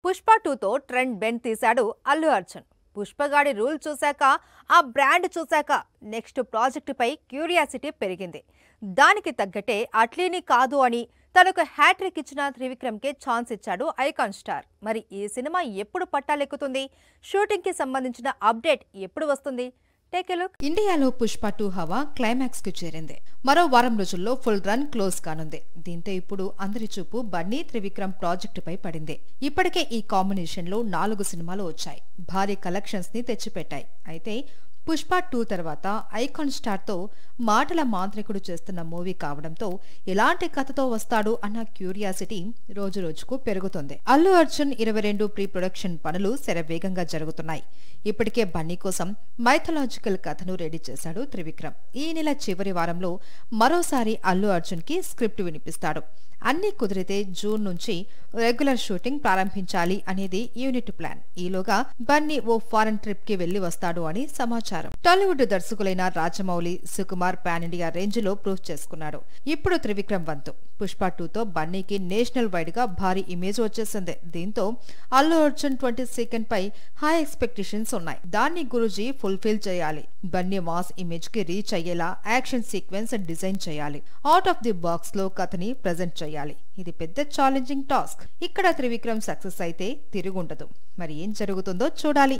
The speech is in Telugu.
పుష్ప 2తో ట్రెండ్ బెండ్ తీశాడు అల్లు అర్జున్. పుష్పగాడి రూల్ చూశాక, ఆ బ్రాండ్ చూశాక నెక్స్ట్ ప్రాజెక్టుపై క్యూరియాసిటీ పెరిగింది. దానికి తగ్గట్టే అట్లీని కాదు అని తనకు హ్యాట్రిక్ ఇచ్చిన త్రివిక్రమ్కే ఛాన్స్ ఇచ్చాడు ఐకాన్ స్టార్. మరి ఈ సినిమా ఎప్పుడు పట్టాలెక్కుతుంది? షూటింగ్కి సంబంధించిన అప్డేట్ ఎప్పుడు వస్తుంది? Take a look. ఇండియాలో పుష్ప 2 హవా క్లైమాక్స్ కు చేరింది. మరో వారం రోజుల్లో ఫుల్ రన్ క్లోజ్ కానుంది. దీంతో ఇప్పుడు అందరి చూపు బన్నీ త్రివిక్రమ్ ప్రాజెక్టుపై పడింది. ఇప్పటికే ఈ కాంబినేషన్ లో 4 సినిమాలు వచ్చాయి. భారీ కలెక్షన్స్ ని తెచ్చిపెట్టాయి. అయితే పుష్ప 2 తర్వాత ఐకాన్ స్టార్ తో మాటల మాంత్రికుడు చేస్తున్న మూవీ కావడంతో ఎలాంటి కథతో వస్తాడు అన్న క్యూరియాసిటీ రోజు రోజుకు పెరుగుతుంది. అల్లు అర్జున్ 22 ప్రీ ప్రొడక్షన్ పనులు శరవేగంగా జరుగుతున్నాయి. ఇప్పటికే బన్నీ కోసం మైథలాజికల్ కథను రెడీ చేశాడు త్రివిక్రమ్. ఈ నెల చివరి వారంలో మరోసారి అల్లు అర్జున్ కి స్క్రిప్ట్ వినిపిస్తాడు. అన్ని కుదిరితే జూన్ నుంచి రెగ్యులర్ షూటింగ్ ప్రారంభించాలి అనేది యూనిట్ ప్లాన్. ఈలోగా బన్నీ ఓ ఫారెన్ ట్రిప్ కి వెళ్లి వస్తాడు అని సమాచారం. టాలీవుడ్ దర్శకులైన Rajamouli, Sukumar pan India range లో ప్రూవ్ చేసుకున్నాడు. ఇప్పుడు త్రివిక్రమ్ వంతు. పుష్ప 2తో బన్నీకి నేషనల్ వైడ్ గా భారీ ఇమేజ్ వచ్చేసింది. దీంతో అల్లు అర్జున్ 22 పై హై ఎక్స్పెక్టేషన్స్ ఉన్నాయి. దాన్ని గురూజీ ఫుల్ఫిల్ చేయాలి. బన్నీ మాస్ ఇమేజ్ కి రీచ్ అయ్యేలా యాక్షన్ సీక్వెన్స్ డిజైన్ చేయాలి. అవుట్ ఆఫ్ ది బాక్స్ లో కథని ప్రెజెంట్ చేయాలి. ఇది పెద్ద ఛాలెంజింగ్ టాస్క్. ఇక్కడ త్రివిక్రమ్ సక్సెస్ అయితే తిరుగుండదు. మరి ఏం జరుగుతుందో చూడాలి.